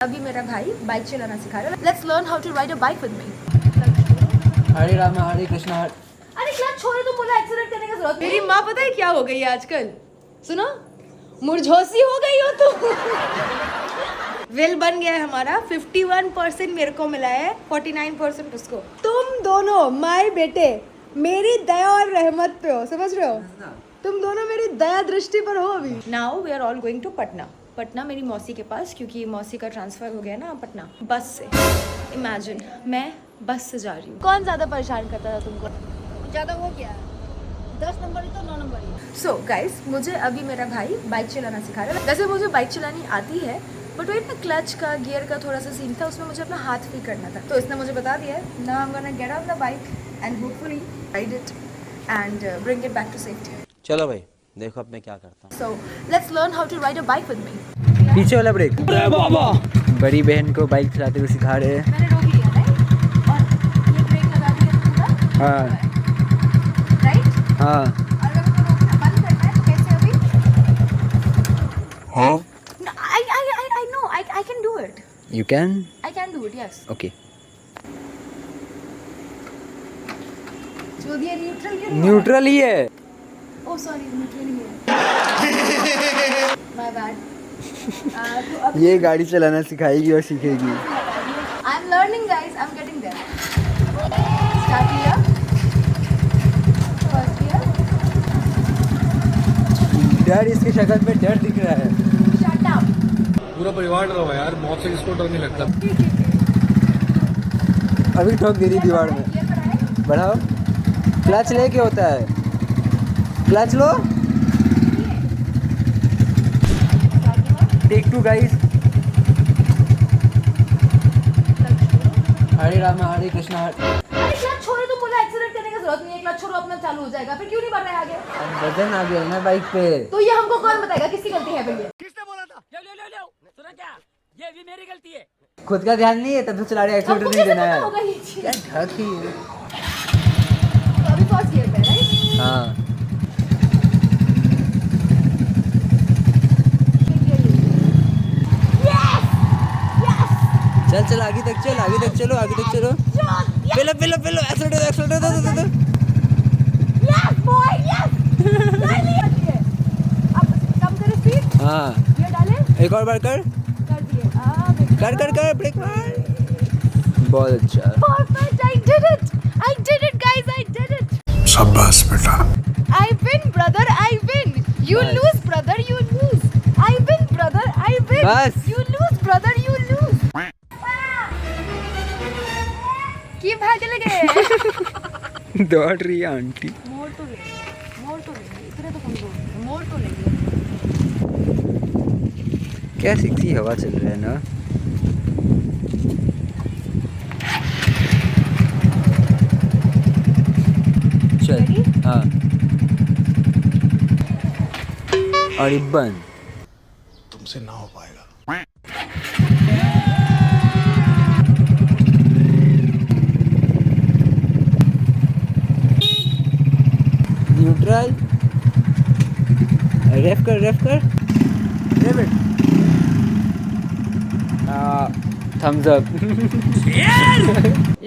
अभी मेरा भाई बाइक चलाना सिखा रहा है। Let's learn how to ride a bike with me. Hare Ram Hare Krishna अरे क्लच छोड़े तो बोला एक्सीलेरेट करने की जरूरत। मेरी माँ पता है क्या हो गई है आजकल, सुनो, मुरझोसी हो गई हो तुम। वेल बन गया है हमारा। 51% मेरे को मिला है, 49% उसको। तुम दोनों माए बेटे मेरी दया और रहमत पे हो, समझ रहे हो? तुम दोनों मेरी दया दृष्टि पर हो अभी। Now we are all going to Patna. Patna मेरी मौसी के पास, क्योंकि मौसी का ट्रांसफर हो गया ना पटना, बस से। इमेजिन मैं बस से जा रही हूँ। कौन ज्यादा परेशान करता था तुमको? ज्यादा वो क्या है, 10 नंबर ही तो 9 नंबर ही। सो गाइस, मुझे अभी मेरा भाई बाइक चलाना सिखा रहा है। वैसे मुझे बाइक चलानी आती है, बट वो इतना क्लच का गियर का थोड़ा सा सीन था, उसमें मुझे अपना हाथ फ्री करना था। तो इसने मुझे बता दिया है। Now I am gonna get on the bike and hopefully ride it and bring it back to safety. चलो भाई देखो अब मैं क्या करता हूँ। So let's learn how to ride a bike with me. पीछे वाला ब्रेक। अरे बाबा, बड़ी बहन को बाइक चलाते हुए सिखा रहे हैं। मैंने रोक लिया राइट, और ये ब्रेक लगा दिया पूरा। हाँ राइट, हाँ और अगर मुझे रोकना बंद करना है तो कैसे अभी? हाँ I know, I can do it. You can I can do it, yes. Okay. जो दिया न्यूट्रल न्यूट्रल ही है। Oh sorry, न्यूट्रल ही है। My bad. तो अब ये गाड़ी चलाना सिखाएगी और सीखेगी। I'm learning guys, I'm getting there. Start here. First here. डर इसकी शक्ल पे डर दिख रहा है। Shut up. पूरा परिवार डरा हुआ है यार, मौत से किसको डर नहीं लगता। अभी ठोक दे रही दीवार में। ये कराए। बढ़ाओ। क्लच लेके होता है, क्लच लो। Take 2 guys. हरे राम हरे कृष्णा। अरे क्लच छोड़े तो बोला एक्सीलेरेट करने की जरूरत नहीं है। क्लच छोड़ो अपना चालू हो जाएगा। फिर क्यों नहीं बढ़ रहा है आगे? वजन आ गया ना बाइक पे। तो ये हमको कौन बताएगा किसकी गलती है भैया? सुना क्या? ये भी मेरी गलती है। खुद का ध्यान नहीं है तब तो चला रहे, एक्सीलेटर हमको नहीं कैसे देना पता है। होगा ये चीज? क्या ढक ही है। तो अभी फर्स्ट गियर पे राइट? हाँ चल चल आगे तक चल, आगे तक चलो, आगे तक चलो। पहले पहले पहले एक्सीलेटर एक्सीलेटर दे। Yes boy, yes. कर लिया ये। अब कम करो स्पीड। हाँ ये डाले। एक और बार कर दिए। कर ब्रेक मार। बहुत अच्छा। Perfect, I did it. I did it guys, I did it. शाबाश बेटा। I win brother, I win. You बस। lose brother, you lose. I win brother, I win. बस। You lose brother, you lose. की भाग लगे। दौड़ रही है आंटी। मोड़ तो लेंगे, इतने तो कमजोर, मोड़ तो लेंगे। क्या सेक्सी हवा चल रहा है ना। चल Ready? हाँ और इब्बन तुमसे ना हो पाएगा। न्यूट्रल। रेफ कर थम्स अप।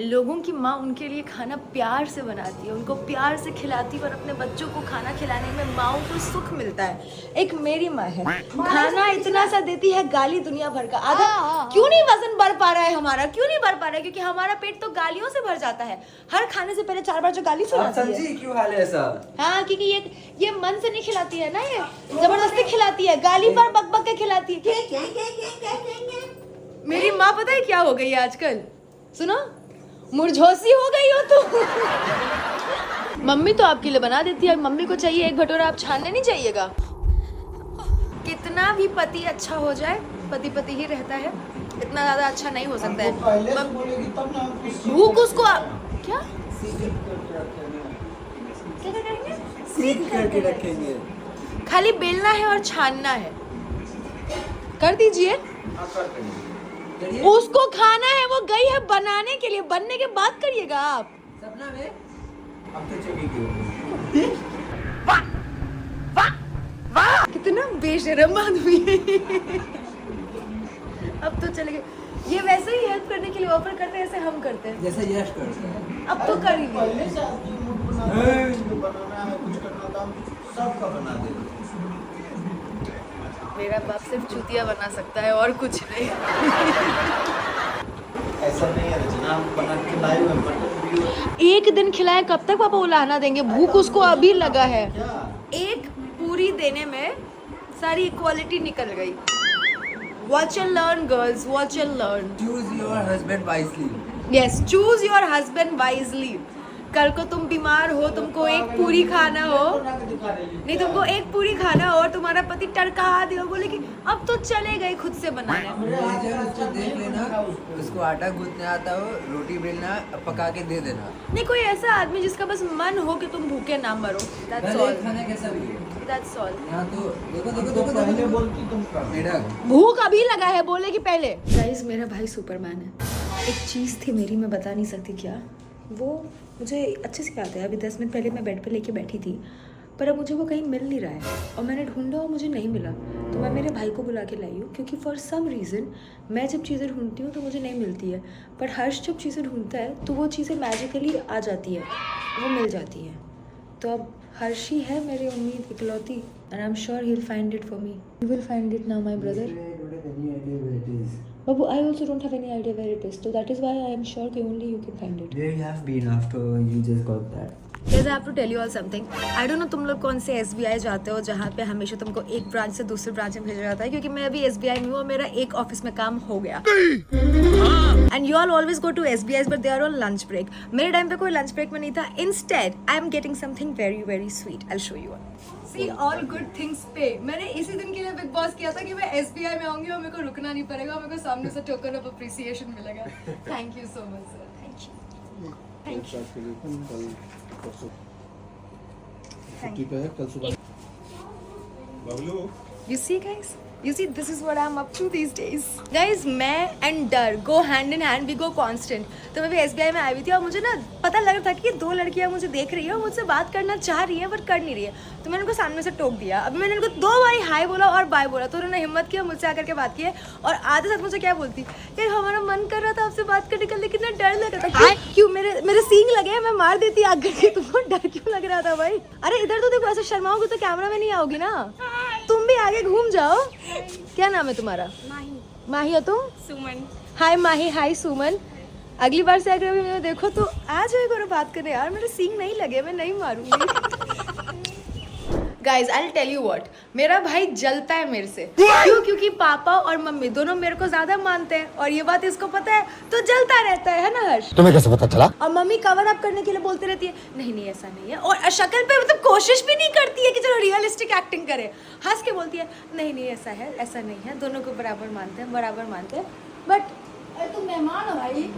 लोगों की माँ उनके लिए खाना प्यार से बनाती है, उनको प्यार से खिलाती है, और अपने बच्चों को खाना खिलाने में माँओं को सुख मिलता है। एक मेरी माँ है, खाना इतना सा देती है गाली दुनिया भर का। अगर क्यों नहीं वजन बढ़ पा रहा है हमारा, क्यों नहीं बढ़ पा रहा है? क्योंकि हमारा पेट तो गालियों से भर जाता है। हर खाने से पहले 4 बार जो गाली सुनाती है। क्यों हाल है ऐसा? हाँ, क्योंकि ये मन से नहीं खिलाती है ना, ये जबरदस्ती खिलाती है, गाली पर बक बक के खिलाती है। मेरी माँ पता है क्या हो गई है आजकल, सुनो, मुरझोसी हो गई हो तुम। मम्मी तो आपके लिए बना देती है, मम्मी को चाहिए एक भटोरा आप छानने नहीं जाइएगा। कितना भी पति अच्छा हो जाए, पति पति ही रहता है, इतना ज्यादा अच्छा नहीं हो सकता है। भूख उसको क्या करके रखेंगे। खाली बेलना है और छानना है। कर दीजिए। उसको खाना है, वो गई है बनाने के लिए, बनने के बाद करिएगा आप। सपना में अब तो चली कितना बेशरम आदमी है। अब तो चले गए। ये वैसे ही हेल्प करने के लिए ऑफर करते हैं जैसे हम करते हैं। जैसे यश करते हैं। अब तो कर ही नहीं। सबका बना दे। मेरा बाप सिर्फ चूतिया बना सकता है और कुछ नहीं। ऐसा नहीं है रचना, हम बना के लाए हुए मटन भी। एक दिन खिलाए कब तक पापा उलाहना देंगे? भूख उसको अभी लगा है। क्या एक पूरी देने में सारी इक्वालिटी निकल गई। Watch and learn, girls. Watch and learn. Choose your husband wisely. Yes, choose your husband wisely. कल को तुम बीमार हो, तुमको एक पूरी खाना हो, नहीं तुमको एक पूरी खाना हो और तुम्हारा पति टरका दे और बोले कि अब तो चले गए खुद से बनाने। उसको देख लेना, उसको आटा गूंथना आता हो, रोटी बेलना, पका के दे देना। नहीं, कोई ऐसा आदमी जिसका बस मन हो कि तुम भूखे ना मरो। That's all. खाना कैसा भी है। That's all. यहाँ तो देखो पहले बोलती तुम कर। मेरा भूख अभी लगा है, बोले कि पहले। गाइस, मेरा भाई सुपरमैन है। एक चीज़ थी मेरी, मैं बता नहीं सकती क्या, वो मुझे अच्छे से याद है। अभी 10 मिनट पहले मैं बेड पे लेके बैठी थी, पर अब मुझे वो कहीं मिल नहीं रहा है और मैंने ढूंढा और मुझे नहीं मिला। तो मैं मेरे भाई को बुला के लाई हूँ, क्योंकि फॉर सम रीज़न मैं जब चीज़ें ढूंढती हूँ तो मुझे नहीं मिलती है, पर हर्ष जब चीज़ें ढूंढता है तो वो चीज़ें मैजिकली आ जाती है, वो मिल जाती है। तो अब हर्ष ही है मेरी उम्मीद इकलौती, and I am sure he will find it for me. You will find it now my brother. But I also don't have any idea where it is, so that is why I am sure that only you can find it. Where you have been after you just got that? Guys, I have to tell you all something. I don't know तुम लोग कौन से SBI जाते हो जहाँ पे हमेशा तुमको एक ब्रांच से दूसरे ब्रांच में भेजा जाता है, क्योंकि मैं अभी SBI में हूँ और मेरा एक ऑफिस में काम हो गया। And you all always go to SBIs but they are on lunch break. मेरे टाइम पे कोई लंच ब्रेक में नहीं था। Instead, I am getting something very very sweet. I'll show you. See, all good things pay. मैंने इसी दिन के लिए बिग बॉस किया था कि मैं SBI में आऊंगी और मेरे को रुकना नहीं पड़ेगा, मेरे को सामने से टोकन ऑफ अप्रिसिएशन मिलेगा। Thank you so much, sir. Thank you. Thank you. छुट्टी पे है कल सुबह। Bablu You see, guys? You see, this is what I'm up to these days. Guys, मैं and डर go hand in hand, we go constant. तो मैं भी SBI में आई हुई थी और मुझे ना पता लग रहा था कि 2 लड़कियां मुझे देख रही है और मुझसे बात करना चाह रही है बट कर नहीं रही है। तो मैंने उनको सामने से टोक दिया। अब मैंने उनको 2 बारी हाय बोला और बाय बोला, तो उन्होंने हिम्मत किया मुझसे आकर के बात की है और आधे साथ मुझे क्या बोलती, यार हमारा मन कर रहा था आपसे बात करने का लेकिन ना डर लग रहा था। क्यों? मेरे सींग लगे, मैं मार देती आकर के, तुमको डर क्यों लग रहा था भाई? अरे इधर तो देखो, ऐसे शर्माओगे तो कैमरा में नहीं आओगी ना, तुम भी आगे घूम जाओ। क्या नाम है तुम्हारा? माही हो तुम? सुमन। हाय माही, हाय सुमन। अगली बार से अगर मुझे देखो तो आ जाए करो बात करने। यार मेरे सींग नहीं लगे, मैं नहीं मारूंगी। Guys I tell you what, मेरा भाई जलता है मेरे से। क्यों? क्योंकि पापा और मम्मी दोनों मेरे को ज्यादा मानते हैं और ये बात इसको पता है, तो जलता रहता है ना हर्ष? तुम्हें कैसे पता चला? और मम्मी कवर अप करने के लिए बोलती रहती है, नहीं नहीं ऐसा नहीं है, और शक्ल पे मतलब कोशिश भी नहीं करती है कि चलो रियलिस्टिक एक्टिंग करे, हंस के बोलती है नहीं नहीं ऐसा है, ऐसा नहीं है, दोनों को बराबर मानते हैं। बट अरे तुम मेहमान हो भाई।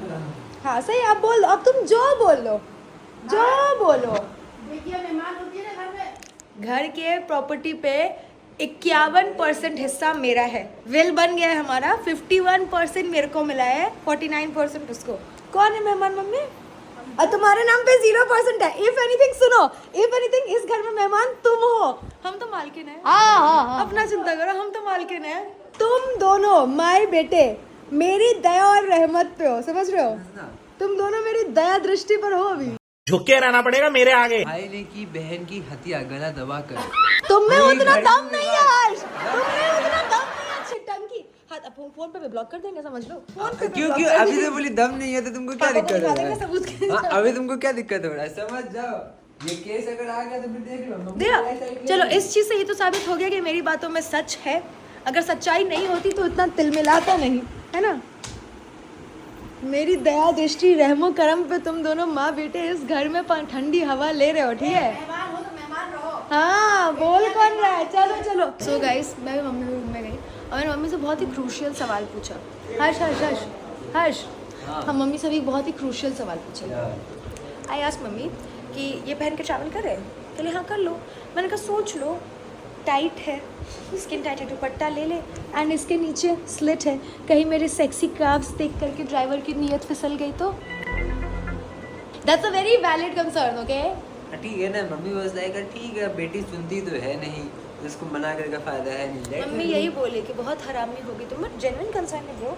हाँ सही, आप बोल दो, अब तुम जो बोलो। देखिए मेहमान होती है ना घर में, घर के प्रॉपर्टी पे 51% हिस्सा मेरा है। विल बन गया है हमारा, 51% मेरे को मिला है, 49% उसको। कौन है मेहमान? मम्मी। और तुम्हारे नाम पे 0% है। इफ एनीथिंग सुनो, इफ एनीथिंग इस घर में मेहमान तुम हो, हम तो मालकिन है। अपना चिंता करो, हम तो मालकिन है। तुम दोनों माए बेटे मेरी दया और रहमत पे हो, समझ रहे हो? तुम दोनों मेरी दया दृष्टि पर हो। अभी झुक के रहना पड़ेगा मेरे आगे। भाई ने की बहन की हत्या गला दबा कर। तुम में उतना दम नहीं है हर्ष, तुम में उतना दम नहीं है छिटंकी। हाँ, अब फोन पे ब्लॉक कर देंगे, समझ लो। फोन पे क्यों अभी तो बोली दम नहीं है तो तुमको क्या दिक्कत हो रहा है? सबूत के हाँ, अभी तुमको क्या दिक्कत हो रहा है? समझ जाओ, ये केस अगर आ गया तो फिर देख लो। देखो चलो, इस चीज से ये तो साबित हो गया कि मेरी बातों में सच है। अगर सच्चाई नहीं होती तो इतना तिलमिलाता नहीं, है ना? मेरी दया दृष्टि रहमो करम पे तुम दोनों माँ बेटे इस घर में ठंडी हवा ले रहे हो, ठीक है? मेहमान हो तो मेहमान रहो। हाँ, बोल कौन रहा है? चलो। सो गाइस, मैं भी मम्मी के रूम में गई और मैंने मम्मी से बहुत ही क्रूशियल सवाल पूछा। हर्ष, हम मम्मी से भी बहुत ही क्रूशियल सवाल पूछा। आई आस्क्ड मम्मी कि ये पहन के ट्रैवल करें? कहले हाँ कर लो। मैंने कहा सोच लो, टाइट है, स्किन टाइट है, दुपट्टा ले ले, एंड इसके नीचे स्लिट है, कहीं मेरे सेक्सी क्राफ्ट्स देख करके ड्राइवर की नीयत फिसल गई तो? That's a very valid concern, okay? ठीक है ना, मम्मी वाज लाइक ठीक है बेटी सुनती तो है नहीं, जिसको मना करने का फायदा है नहीं। मम्मी यही बोले कि बहुत हरामी होगी तुम, बट जेन्युइन कंसर्न है bro.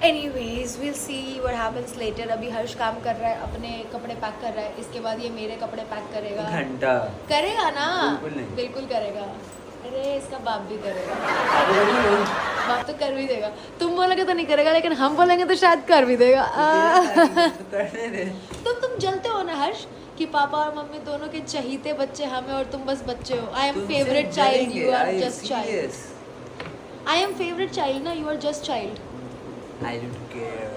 Anyways will see what happens later. अभी हर्ष काम कर रहा है, अपने कपड़े पैक कर रहा है, इसके बाद ये मेरे कपड़े पैक करेगा। घंटा करेगा ना? बिल्कुल नहीं। बिल्कुल करेगा। अरे इसका बाप भी करेगा। बाप तो कर भी देगा। तुम बोलोगे तो नहीं करेगा, लेकिन हम बोलेंगे तो शायद कर भी देगा। तो करने दे। तुम जलते हो ना हर्ष कि पापा और मम्मी दोनों के चहीते बच्चे हमें और तुम बस बच्चे हो। I am favourite child, you are just child. I am favourite child ना, you are just child. I don't care.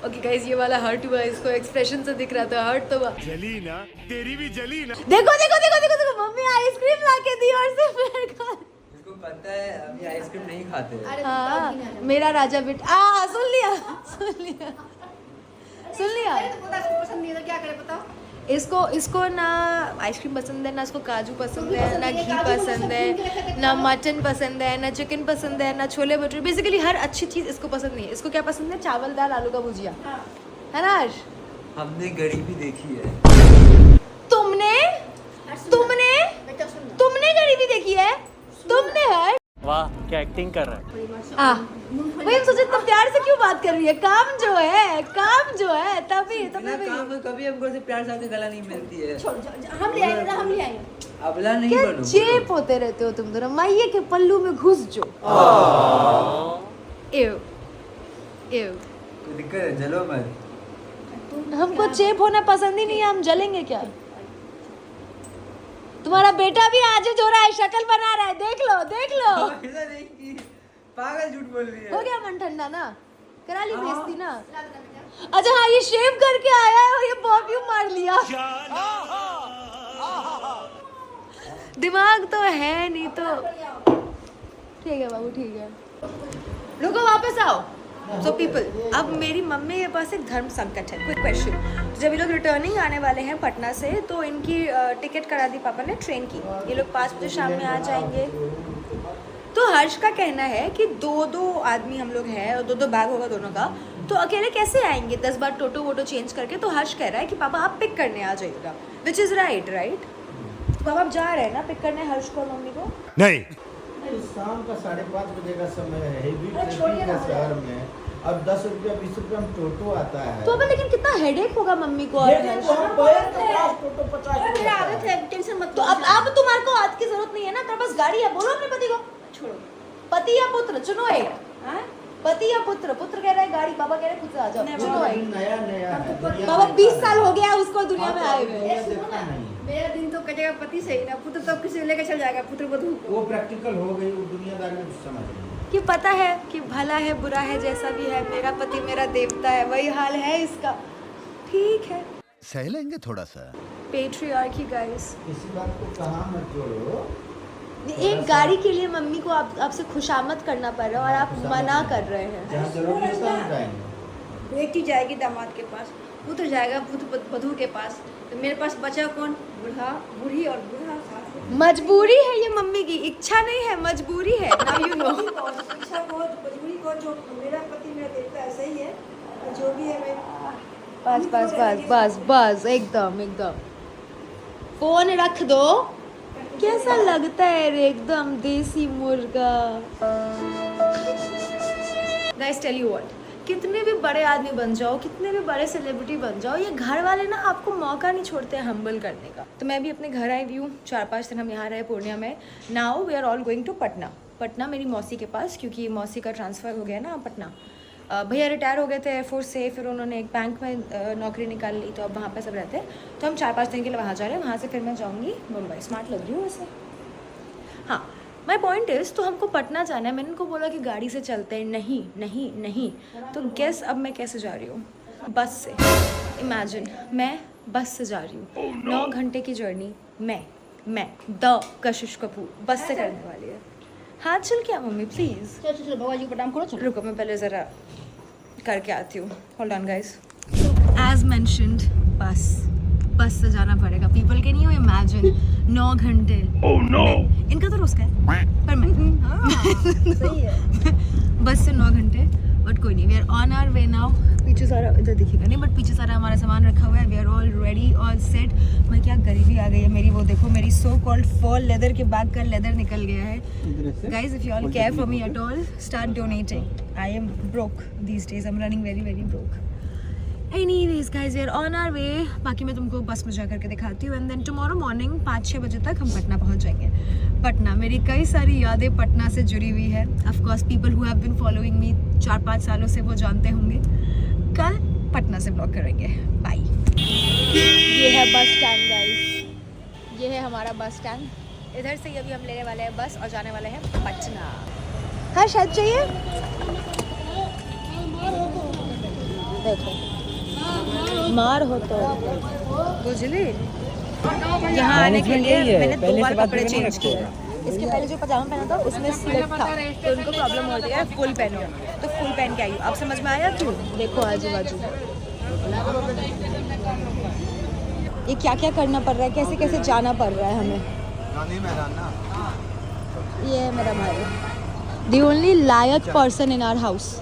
Okay guys, ये वाला हर्ट हुआ, इसको एक्सप्रेशन से दिख रहा था हर्ट तो हुआ। जली ना, तेरी भी जली ना। देखो देखो देखो देखो देखो, मम्मी आइसक्रीम ला के दी और से मेरे को। इसको पता है अभी आइसक्रीम नहीं खाते हैं। अरे हाँ, मेरा राजा बेटा। सुन लिया सुन लिया सुन लिया। अरे तो पता पसंद नहीं है तो क्या करे बताओ। इसको ना आइसक्रीम पसंद है, ना इसको काजू पसंद है, ना घी पसंद है, ना मटन पसंद है, ना चिकन पसंद है, ना छोले भटूरे। बेसिकली हर अच्छी चीज़ इसको पसंद नहीं है। इसको क्या पसंद है? चावल दाल आलू का भुजिया, है ना हर्ष? हमने गरीबी देखी है। तुमने तुमने बेटा सुन ना। तुमने गरीबी देखी है? तुमने हर्ष? वाह क्या एक्टिंग कर रहा है। वही हम सोचे तुम प्यार से क्यों बात कर रही है। काम जो है तभी बिना काम में कभी हमको से प्यार से आपकी गला नहीं मिलती है। छोड़ हम ले आएंगे ना, हम ले आएंगे। अबला नहीं क्या बनूं। चेप होते रहते हो तुम दोनों। मैये के पल्लू में घुस जो। एव एव कोई दिक्कत है, जलो मत। हमको चेप होना पसंद ही नहीं है, हम जलेंगे क्या? तुम्हारा बेटा भी आज हो रहा है, शक्ल बना रहा है, देख लो देख लो। ऐसा नहीं की, पागल झूठ बोल रही है। हो गया मन ठंडा ना? करा ली बेइज्जती ना? अच्छा हाँ, ये शेव करके आया है और ये परफ्यूम मार लिया। दिमाग तो है नहीं तो ठीक है बाबू, ठीक है। रुको वापस आओ। सो पीपल, अब मेरी मम्मी के पास एक धर्म संकट है। क्विक क्वेश्चन, जब ये लोग रिटर्निंग आने वाले हैं पटना से, तो इनकी टिकट करा दी पापा ने ट्रेन की। ये लोग 5 बजे शाम में आ जाएंगे। तो हर्ष का कहना है कि 2-2 आदमी हम लोग हैं और 2-2 बैग होगा दोनों का, तो अकेले कैसे आएंगे 10 बार टोटो वोटो चेंज करके। तो हर्ष कह रहा है कि पापा आप पिक करने आ जाइएगा, विच इज़ राइट राइट। पापा आप जा रहे हैं ना पिक करने हर्ष को और मम्मी को? नहीं शाम का 5:30 बजे का समय है, हेवी ट्रैफिक है शहर में। अब 10 रुपया 20 रुपया में टोटो आता है। तो अब लेकिन कितना हेडेक होगा मम्मी को और हर्ष? टोटो 50 मेरा आदत है, टेंशन मत तो अब तुम्हारे को आज की जरूरत नहीं है ना, तेरे पास गाड़ी है। बोलो अपने पति को, छोड़ो। पति या पुत्र चुनो एक। पति या पुत्र? पुत्र कह रहा है गाड़ी, पापा कह रहे हैं खुद से आ जाओ, चुनो एक। नया है दुनिया पापा में 20 साल हो गया उसको दुनिया में आए हुए। दुनिया देखता नहीं। मेरा दिन तो कटेगा पति से ही ना, पुत्र तो किसी को लेकर चल जाएगा, पुत्र को धूप। वो प्रैक्टिकल हो गई, वो दुनियादारी में समझ नहीं। कि पता है कि भला है बुरा है जैसा भी है, मेरा पति मेरा देवता है, वही हाल है इसका। ठीक है, सह लेंगे थोड़ा सा। Patriarchy guys. किसी बात को कहाँ मत जोड़ो। एक गाड़ी के लिए मम्मी को आपसे खुशामद करना पड़ रहा है और आप मना कर रहे हैं। जहाँ जरूरी है तहाँ जाएंगे। बेटी जाएगी दामाद के पास, पुत्र जाएगा वधू के पास, तो मेरे पास बचा कौन? बूढ़ा, बूढ़ी और बूढ़ा सास। मजबूरी है ये मम्मी की, इच्छा नहीं है, मजबूरी है। Now you know. इच्छा को, मजबूरी को, जो मेरा पति मेरा देवता ऐसा ही है, और जो भी है मैं। बस बस बस बस बस, एकदम एकदम। फोन रख दो। कैसा लगता है रे, एकदम देसी मुर्गा। गाइस टेल यू व्हाट, कितने भी बड़े आदमी बन जाओ, कितने भी बड़े सेलिब्रिटी बन जाओ, ये घर वाले ना आपको मौका नहीं छोड़ते हैं हम्बल करने का। तो मैं भी अपने घर आई हुई हूँ, 4-5 दिन हम यहाँ रहे पूर्णिया में। Now we are all going to Patna मेरी मौसी के पास, क्योंकि मौसी का ट्रांसफ़र हो गया ना पटना। भैया रिटायर हो गए थे एयरफोर्स से, फिर उन्होंने एक बैंक में नौकरी निकाल ली, तो अब वहाँ पे सब रहते हैं। तो हम 4-5 दिन के लिए वहाँ जा रहे हैं, वहाँ से फिर मैं जाऊँगी मुंबई। स्मार्ट लग रही हूँ वैसे। हाँ, माई पॉइंट इज़, तो हमको पटना जाना है। मैंने उनको बोला कि गाड़ी से चलते हैं, नहीं नहीं नहीं। तो गेस अब मैं कैसे जा रही हूँ? बस से। इमेजिन, मैं बस से जा रही हूँ। 9 घंटे की जर्नी मैं द कशिश कपूर बस से करने वाली है। हाँ चल क्या मम्मी प्लीज़? चलो चलो बाबा जी को प्रणाम करो। चलो रुको, मैं पहले ज़रा करके आती हूँ। Hold on guys. As mentioned, bus से जाना पड़ेगा। पीपल कैन यू इमेजिन 9 घंटे। ओह नो, इनका तो रोज का है, पर मैं सही है। बस से 9 घंटे, बट कोई कोई नहीं, we are on our way now. पीछे सारा इधर दिखेगा नहीं, बट पीछे सारा हमारा सामान रखा हुआ है। We are all ready, all set. मैं क्या गरीबी आ गई है मेरी, वो देखो मेरी सो कॉल्ड फॉल लेदर के बैग का लेदर निकल गया है। Guys if you all care for me at all, start donating. I am broke these days, I am running very very broke. Anyways guys, we are on our way। बाकी मैं तुमको बस में जा करके दिखाती हूँ। एंड देन टुमारो मॉर्निंग 5-6 बजे तक हम पटना पहुँच जाएंगे। पटना, मेरी कई सारी यादें पटना से जुड़ी हुई है। Of course people who have been following me 4-5 सालों से वो जानते होंगे। कल पटना से ब्लॉग करेंगे। बाय। ये है बस स्टैंड गाइस, ये है हमारा बस स्टैंड। इधर से अभी हम लेने वाले हैं बस और जाने वाले हैं पटना। हाँ शायद चाहिए, देखो मार हो तो बुझली। यहाँ आने के लिए मैंने 2 बार कपड़े चेंज किए। इसके पहले जो पजामा पहना था उसमें स्लिप था, तो उनको प्रॉब्लम हो रही है फुल पहनो, तो फुल पहन के आई हूँ। अब समझ में आया क्यों? देखो आजू बाजू ये क्या क्या करना पड़ रहा है, कैसे कैसे जाना पड़ रहा है हमें। ये है मेरा भाई, द ओनली लायक पर्सन इन आवर हाउस।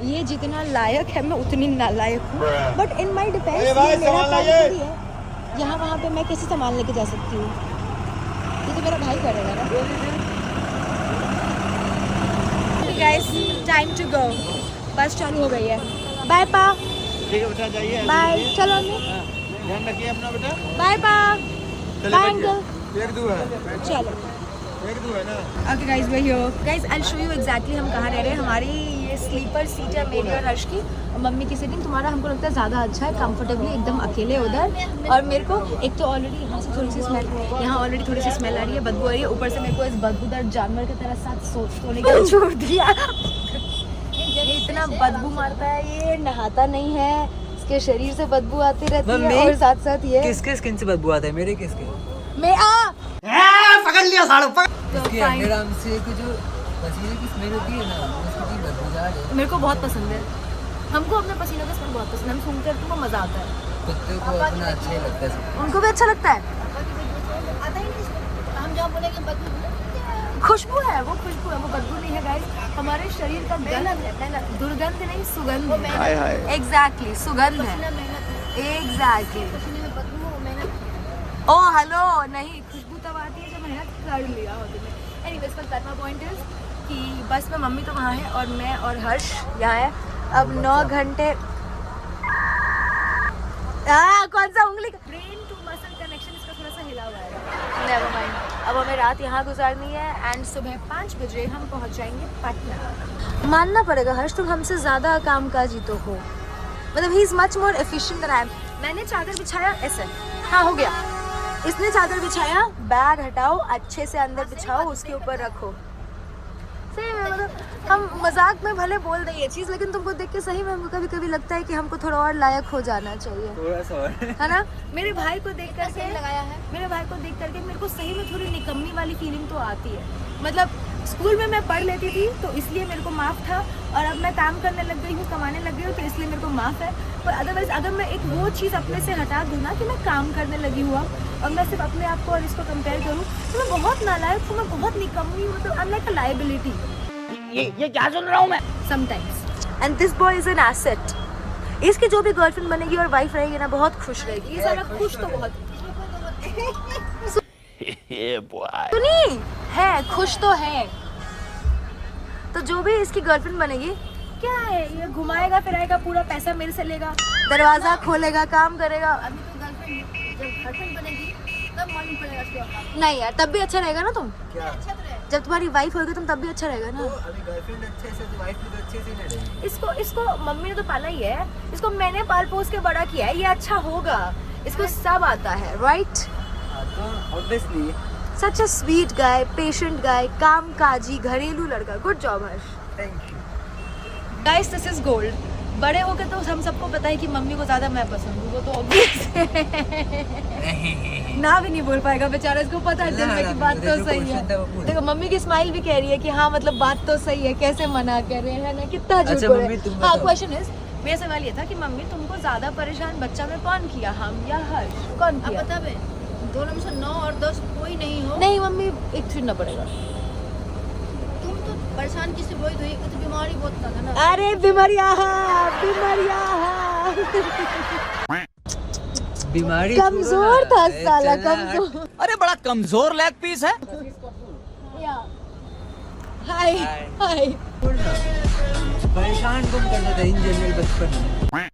ये जितना लायक है मैं उतनी नालायक हूँ, बट इन माई डिफेंस ये मेरा काम थोड़ी है। यहाँ वहाँ पे मैं कैसे सामान लेके जा सकती हूँ, ये तो मेरा भाई करेगा ना। गाइस टाइम टू गो, बस चालू हो गई है। बाय पा। ठीक है बेटा, जाइए। बाय, चलो ध्यान रखिए अपना बेटा। बाय पा। Bye uncle. एक दो है, चलो एक दो है ना। Okay guys, we're here. Guys I will show you exactly हम कहाँ रह रहे हैं। हमारी ये स्लीपर सीट है मेरी और हर्ष की, और मम्मी की सीटिंग। तुम्हारा हमको लगता है ज़्यादा अच्छा है, कंफर्टेबली एकदम अकेले उधर। और मेरे को एक तो ऑलरेडी यहाँ से थोड़ी सी स्मेल, यहाँ ऑलरेडी थोड़ी सी स्मेल आ रही है, बदबू आ रही है। ऊपर से मेरे को इस बदबूदार जानवर की तरह साथ सोने का छोड़ दिया। ये इतना बदबू मारता है, ये नहाता नहीं है, इसके शरीर से बदबू आती रहती है। और साथ साथ ये किसके स्किन से बदबू आता है? मेरे किसके? मैं पकड़ लिया सालों, इसके अंडरआर्म से कुछ जो पसीने की स्मेल होती है ना, उसकी बदबूदार है। मेरे को बहुत पसंद है, हमको अपने पसीने का स्मेल बहुत पसंद है। हम सूंघते हैं तो मज़ा आता है। कुत्ते को अपना अच्छा ही लगता है, उनको भी अच्छा लगता है। हम जहाँ बोलेंगे बदबू, खुशबू है, वो खुशबू है, वो बदबू नहीं है गाइस। हमारे शरीर का गंध, दुर्गंध नहीं सुगंध है। एग्जैक्टली सुगंध है, एग्जैक्टली। ओ हेलो, नहीं खुशबू तब आती है जब मेहनत कर लिया होती है। एनीवेज पर करना पॉइंट इज कि बस में मम्मी तो वहाँ है और मैं और हर्ष यहाँ है। अब 9 घंटे कौन सा उंगली, ब्रेन टू मसल कनेक्शन इसका थोड़ा सा हिला हुआ है। नेवर माइंड, अब हमें रात यहाँ गुजारनी है एंड सुबह 5 बजे हम पहुँच जाएंगे पटना। मानना पड़ेगा हर्ष, तुम हमसे ज़्यादा कामकाजी तो हो, मतलब he is much more efficient than I am. मैंने चादर बिछाया ऐसे, हाँ हो गया। इसने चादर बिछाया, बैग हटाओ, अच्छे से अंदर बिछाओ, उसके ऊपर रखो। सही में मतलब हम मजाक में भले बोल दें ये चीज़, लेकिन तुमको देख के सही में हमको कभी कभी लगता है कि हमको थोड़ा और लायक हो जाना चाहिए, थोड़ा सा और। है ना। मेरे भाई को देख करके लगाया है, मेरे भाई को देख करके मेरे को सही में थोड़ी निकम्मी वाली फीलिंग तो आती है। मतलब स्कूल में मैं पढ़ लेती थी तो इसलिए मेरे को माफ़ था, और अब मैं काम करने लग गई हूँ, कमाने लग गई हूँ, तो इसलिए मेरे को माफ़ है। पर अदरवाइज़ अगर मैं एक वो चीज़ अपने से हटा दूँ ना कि मैं काम करने लगी हुआ और मैं सिर्फ अपने आप को और इसको कंपेयर करूँ, तो मैं बहुत नालायक हूँ, मैं बहुत निकम्मी हूँ, मतलब I am like a liability. ये क्या सुन रहा हूँ मैं? Sometimes and this boy is an asset. इसकी जो भी गर्लफ्रेंड बनेगी और वाइफ रहेगी ना, बहुत खुश रहेगी। ये सारा खुश तो बहुत सुनी है, खुश तो है। तो जो भी इसकी गर्लफ्रेंड बनेगी, क्या है ये, घुमाएगा फिराएगा, पूरा पैसा मेरे से लेगा, दरवाजा खोलेगा, काम करेगा। अभी तो गर्लफ्रेंड, जब गर्लफ्रेंड बनेगी तब मालूम पड़ेगा उसको। नहीं यार, तब भी अच्छा रहेगा ना तुम। क्या? अच्छा तो है। जब तुम्हारी वाइफ होगी तुम तब भी अच्छा रहेगा ना। तो अभी गर्लफ्रेंड अच्छे से, तो वाइफ भी तो अच्छे से ही रहेगी। इसको मम्मी ने तो पाला ही है, इसको मैंने पाल पोस के बड़ा किया है, ये अच्छा होगा, इसको सब आता है, राइट। तो obviously such a sweet guy, patient guy, कामकाजी घरेलू लड़का। Good job Harsh. Thank you. Guys this is gold. बड़े होकर तो हम सबको पता है कि मम्मी को ज़्यादा मैं पसंद हूँ, वो तो ऑब्वियस ना भी नहीं बोल पाएगा बेचारा, इसको पता है दिल में कि बात तो सही है। देखो मम्मी की स्माइल भी कह रही है कि हाँ मतलब बात तो सही है, कैसे मना कर रहे हैं ना, कितना झूठ बोल रहे हैं। हाँ क्वेश्चन इज, मेरा सवाल ये था कि मम्मी तुमको ज़्यादा परेशान बच्चा में कौन किया, हम या हर्ष, कौन अब किया? बता बे, दोनों में से 9 और 10 कोई नहीं हो। नहीं मम्मी एक चुनना पड़ेगा। तुम तो परेशान किसी वही हुई, तो बीमारी बहुत था ना। अरे बीमारियां बीमारी कमजोर था साला, कमजोर। अरे बड़ा कमजोर लेग पीस है। हाय हाय। परेशान कौन करता था इन जनरल बचपन में?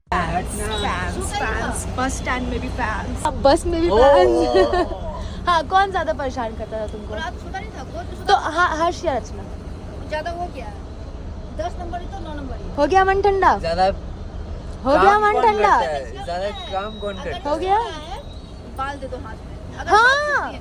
फैंस बस स्टैंड में भी फैंस, बस में भी फैंस। हाँ, कौन ज्यादा परेशान करता था तुमको? रात सोता नहीं था तो हाँ, हर्ष या रचना? ज्यादा हो गया 10 नंबर ही तो 9 नंबर ही हो गया मन ठंडा? ज्यादा हो गया मन ठंडा? ज्यादा काम कौन करता हो गया? बाल दे दो हाथ में अगर हाँ। बाल खींचती है,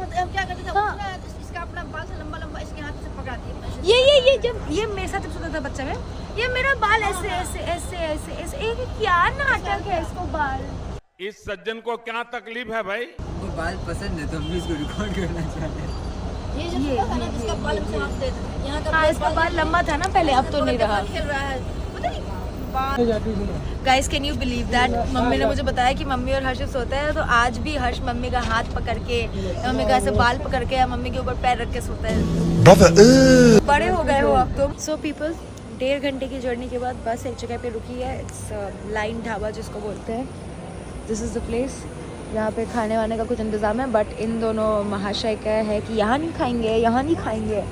तो हम क्या करते थे हाँ। उतना इसका अपना बाल से लंबा लंबा इसके हाथ से पकड़ाती है ये जब ये मेरे साथ जब सोता था बच्चा में, ये मेरा बाल ऐसे ऐसे ऐसे ऐसे ऐसे, एक क्या नाटक है इसको बाल। इस सज्जन को क्या तकलीफ है भाई? वो बाल पसंद है तो हम भी इसको रिकॉर्ड करना चाहते हैं। ये जो छोटा था ना जिसका बाल हम हाथ दे देते यहाँ का हाँ, इसका बाल लंबा था ना पहले, अब तो नहीं रहा। खेल रहा है पता नहीं guys can you believe that, mummy ने मुझे बताया कि मम्मी और हर्ष सोते हैं, तो आज भी हर्ष मम्मी का हाथ पकड़ के, मम्मी का ऐसे बाल पकड़ के या मम्मी के ऊपर पैर रख के सोता है। बड़े हो गए हो अब तुम। सो पीपल, 1.5 घंटे की जर्नी के बाद बस एक जगह पे रुकी है। इट्स लाइन ढाबा जिसको बोलते हैं। This is the place. यहाँ पे खाने वाने का कुछ इंतज़ाम है, बट इन दोनों महाशय का है कि यहाँ नहीं खाएंगे, यहाँ नहीं खाएंगे।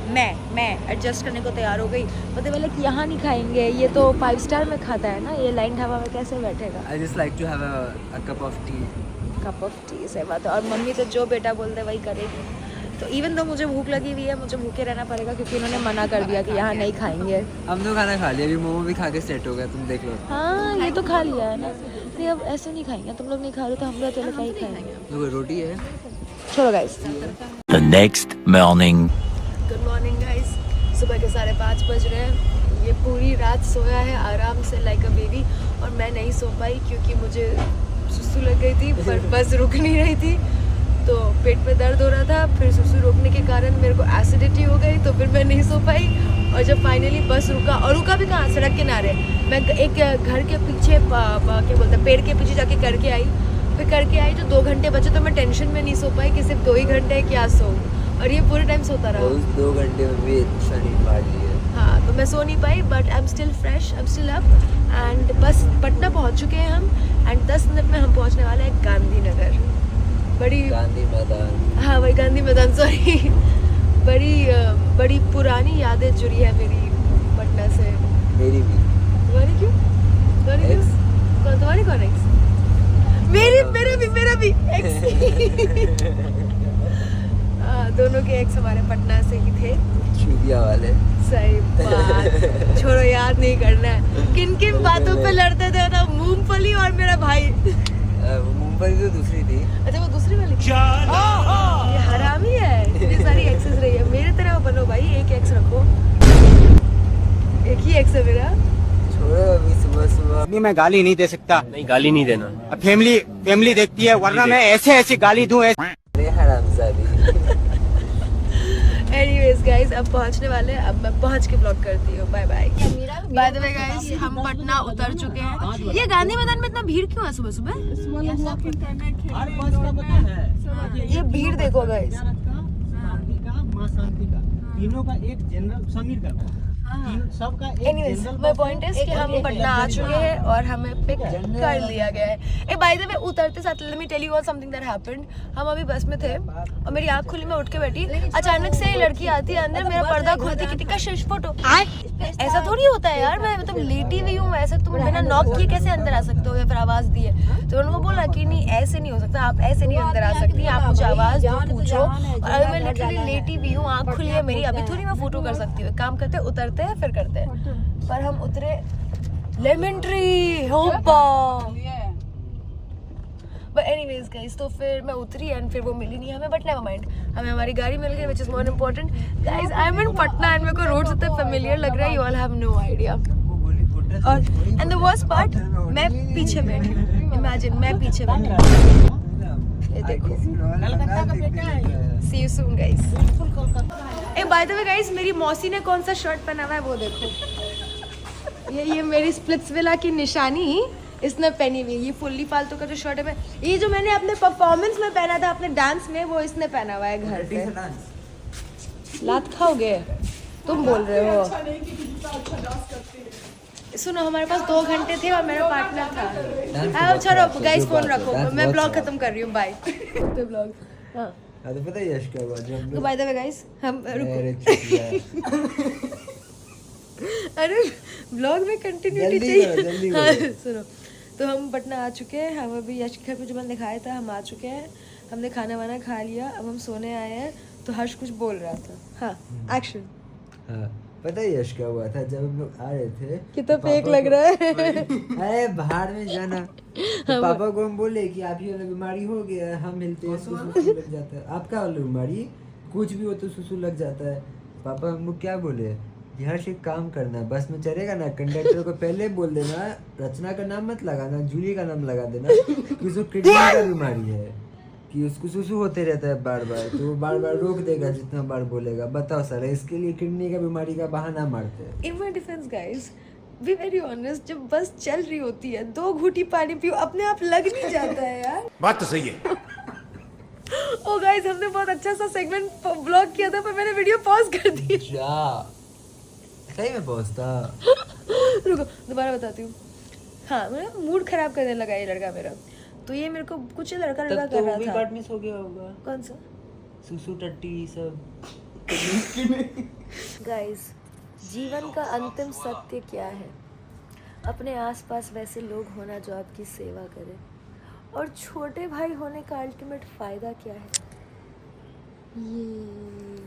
मैं एडजस्ट करने को तैयार हो गई, पता बोला कि यहाँ नहीं खाएंगे, ये तो 5 स्टार में खाता है ना, ये लाइन ढाबा में कैसे बैठेगा। I just like to have a cup of tea. Cup of T, सही बात है। और मम्मी तो जो बेटा बोलते वही करेगी। तो इवन तो मुझे भूख लगी हुई है, मुझे भूखे रहना पड़ेगा क्योंकि उन्होंने मना कर दिया कि यहाँ नहीं खाएंगे। हम तो खाना खा लिया, अभी मोमो भी खा के सेट हो गया, तुम देख लो। हाँ, ये तो खा लिया है ना, नहीं अब ऐसे नहीं खाएंगे। तुम लोग नहीं खा रहे तो हम लोग अकेले क्या ही खाएंगे। तो रोटी है। छोड़ो guys. The next morning. Good morning guys. सुबह के 5:30 बज रहे हैं। ये पूरी रात सोया है आराम से लाइक अ बेबी, और मैं नहीं सो पाई क्योंकि मुझे सुसु लग गई थी, पर बस रुक नहीं रही थी, तो पेट में दर्द हो रहा था। फिर सुसु रोकने के कारण मेरे को एसिडिटी हो गई, तो फिर मैं नहीं सो पाई। और जब फाइनली बस रुका, और रुका भी कहाँ, सड़क किनारे, मैं एक घर के पीछे क्या बोलते हैं, पेड़ के पीछे जाके करके आई। फिर करके आई तो 2 घंटे बचे, तो मैं टेंशन में नहीं सो पाई कि सिर्फ 2 ही घंटे क्या सो, और ये पूरे टाइम सोता रहा। उस 2 घंटे में भी शरीर फाड़ लिया। हाँ, तो मैं सो नहीं पाई, but I am still fresh, I am still up. And बस पटना पहुंच चुके हैं हम, एंड 10 मिनट में हम पहुंचने वाले हैं गांधीनगर। बड़ी, गांधी मैदान। हाँ वही गांधी मैदान, सॉरी। बड़ी पुरानी यादें जुड़ी है मेरी पटना से। मेरी भी। तुम्हारी क्यों? तुम्हारी कौन एक्स? मेरा भी एक्स। दोनों के एक्स हमारे पटना से ही थे। चूतिया वाले। सही बात। छोड़ो, याद नहीं करना है किन किन बातों पे लड़ते थे ना, मूंगफली और मेरा भाई। मुंबई तो दूसरी थी। अच्छा, वो दूसरी वाली। ये हरामी है, इतनी सारी एक्सेस रही है। मेरे तरह बनो भाई, एक एक्स रखो। एक ही एक्स है मेरा। छोड़ो अभी सुबह मैं गाली नहीं दे सकता। नहीं, गाली नहीं देना। फैमिली देखती है, वरना मैं ऐसे गाली दूं। अरे हरामजादी। एनीवेज गाइस, अब पहुंचने वाले हैं, अब मैं पहुंच के ब्लॉग करती हूँ। Bye bye. By the way guys, हम पटना उतर चुके हैं। ये गांधी मैदान में इतना भीड़ क्यों है सुबह सुबह? ये भीड़ देखो गाइस। मां शांति का, तीनों का एक जनरल समीर का, सबका एक एनीवेज, माय पॉइंट इज कि हम पटना आ चुके हैं और हमें पिक कर लिया गया है। ए बाय द वे, उतरते साथ let me tell you something that happened. हम अभी बस में थे और मेरी आंख खुली, मैं उठ के बैठी, अचानक से लड़की आती है अंदर, मेरा पर्दा खोलती कि टिक्का शेष फोटो। ऐसा थोड़ी होता है यार, मैं मतलब लेटी हुई हूँ, ऐसे तुम बिना नॉक किए कैसे अंदर आ सकते हो या फिर आवाज दिए? तो उन्होंने बोला कि नहीं ऐसे नहीं हो सकता, आप ऐसे नहीं अंदर आ सकती, आप मुझे आवाज दो, पूछो। और अभी मैं लिटरली लेटी हुई हूँ, आंख खुली है मेरी, अभी थोड़ी मैं फोटो कर सकती हूँ। काम करते उतरते हैं फिर करते हैं, पर हम उतरे लेमन ट्री होपा। बट एनीवेज गाइस, तो फिर मैं उतरी एंड फिर वो मिली नहीं हमें, बट नेवर माइंड, हमें हमारी गाड़ी मिल गई, which is more important. Guys, I am in Patna and मेरे को रोड इतना फेमिलियर लग रहा है, you all have no idea. और एंड द वर्स्ट पार्ट, मैं पीछे बैठी हूँ, इमेजिन मैं पीछे बैठी हूँ। ये देखो, see you soon guys. Ah by the way guys, मेरी मौसी ने कौन सा शर्ट पहना हुआ है वो देखो। ये मेरी स्प्लिट्सविला की निशानी इसने पहनी हुई। ये फुल्ली फालतू का जो शर्ट है, ये जो मैंने अपने परफॉर्मेंस में पहना था, अपने डांस में, वो इसने पहना हुआ है घर पे। लात खाओगे तुम, बोल रहे हो सुनो, हमारे पास 2 घंटे थे और मेरा पार्टनर था। अब छोड़ो गाइस, फोन रखो, मैं ब्लॉग खत्म कर रही हूँ, बाय। तो ब्लॉग हाँ तो पता है यश क्या हुआ जब हम तो बाय द वे गाइस, हम अरे अरे ब्लॉग में कंटिन्यूटी जल्दी करो, चाहिए। जल्दी हाँ करो। सुनो, तो हम पटना आ चुके हैं, हम अभी यश के घर पे जो मैंने दिखाया था, हम आ चुके हैं, हमने खाना वाना खा लिया, अब हम सोने आए हैं। तो हर्ष कुछ बोल रहा था। हाँ एक्शन। हाँ पता है यश क्या हुआ था जब हम लोग आ रहे थे कितना फेक लग रहा है। अरे बाहर में जाना तो पापा को हम बोले कि आप ये वाला बीमारी हो गया है, हम मिलते हैं सुसु लग जाता है। आपका वाला बीमारी कुछ भी हो तो सुसु लग जाता है। पापा हमको क्या बोले, यहाँ से एक काम करना, बस में चलेगा ना, कंडक्टर को पहले बोल देना रचना का नाम मत लगाना, जूली का नाम लगा देना कि उसको किडनी का बीमारी है, कि उसको सुसु होते रहता है बार बार, तो वो बार बार रोक देगा जितना बार बोलेगा। बताओ सर, इसके लिए किडनी का बीमारी का बहाना मारते हैं। In my defence guys, be very honest, जब बस चल रही होती है 2 घूंटी पानी पियो, अपने आप लग नहीं जाता है यार। बात तो सही है। ओ गाइस, हमने बहुत अच्छा सा सेगमेंट ब्लॉग किया था, पर मैंने वीडियो पॉज कर दी। सही में पहुंचता। रुको दोबारा बताती हूँ। हाँ, मेरा मूड खराब करने लगा ये लड़का मेरा। तो ये मेरे को कुछ लड़का कर रहा था। पार्ट मिस हो गया होगा। कौन सा? सुसु टट्टी सब। गाइस, जीवन का अंतिम सत्य क्या है? अपने आसपास वैसे लोग होना जो आपकी सेवा करें, और छोटे भाई होने का अल्टीमेट फायदा क्या है? ये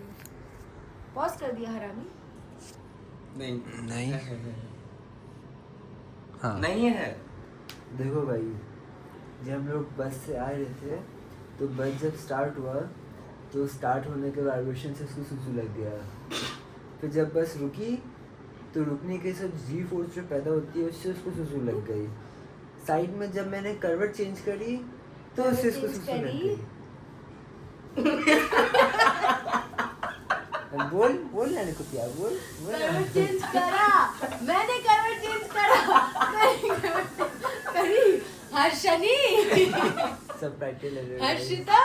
पॉज कर दिया हरामी। नहीं हाँ नहीं है। देखो भाई, जब हम लोग बस से आ रहे थे तो बस जब स्टार्ट हुआ तो स्टार्ट होने के वाइब्रेशन से उसको सुसु लग गया। फिर जब बस रुकी तो रुकने के सब जी फोर्स जो पैदा होती है उससे उसको सुसु लग गई। साइड में जब मैंने करवट चेंज करी तो उससे उसको सुसु लग गई। बोल बोल ना को क्या बोल करवट चेंज करा, मैंने करवट चेंज करा, करी हर्षनी, सब टाइटल लग रहे हर्षिता,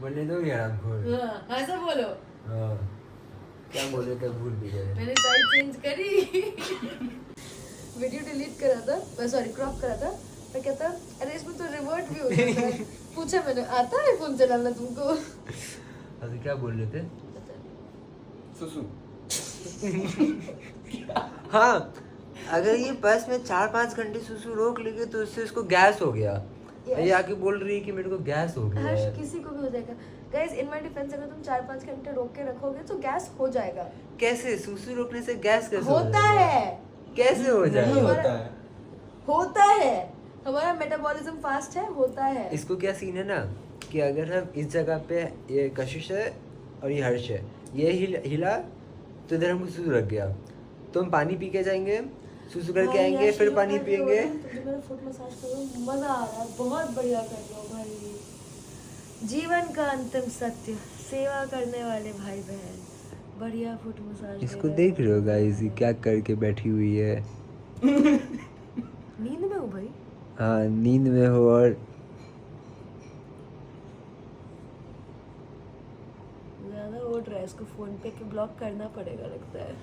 बोलने दो यार हमको। हाँ ऐसा बोलो। हाँ क्या बोले थे, भूल भी गए। मैंने साइड चेंज करी। वीडियो डिलीट करा था, सॉरी क्रॉप करा था, मैं कहता अरे इसमें तो रिवर्ट भी हो जाता है। पूछा मैंने, आता है फोन चलाना तुमको? अभी क्या बोल रहे थे? सुसु। हाँ, अगर ये बस में 4-5 घंटे सुसु रोक लेंगे तो उससे उसको गैस हो गया। ये आके बोल रही है कि मेरे को गैस हो गया हर्ष, है। किसी को भी हो जाएगा। गाइस, इन माय डिफेंस, अगर तुम 4-5 घंटे रोक के रखोगे तो गैस हो जाएगा। कैसे? सुसु रोकने से गैस कैसे होता हो जाएगा? है, कैसे हो जाएगा? होता है। होता है, हमारा मेटाबॉलिज्म फास्ट है, होता है। इसको क्या सीन है ना कि अगर हम इस जगह पे, ये कशिश है और ये हर्ष है, ये हिला तो इधर हमको सुसु लग गया, तो हम पानी पी के जाएंगे, सुसु करके आएंगे, फिर पानी पियेंगे। मेरा फुट मसाज करो, मजा आ रहा है, बहुत बढ़िया कर रहे हो भाई। जीवन का अंतिम सत्य, सेवा करने वाले भाई बहन, बढ़िया फुट मसाज। इसको देख रहे हो गाइस, ये क्या करके बैठी हुई है। नींद में हो भाई? हाँ नींद में हो, और ज्यादा उठ रहा है, इसको फोन पे के ब्लॉक करना पड़ेगा लगता है।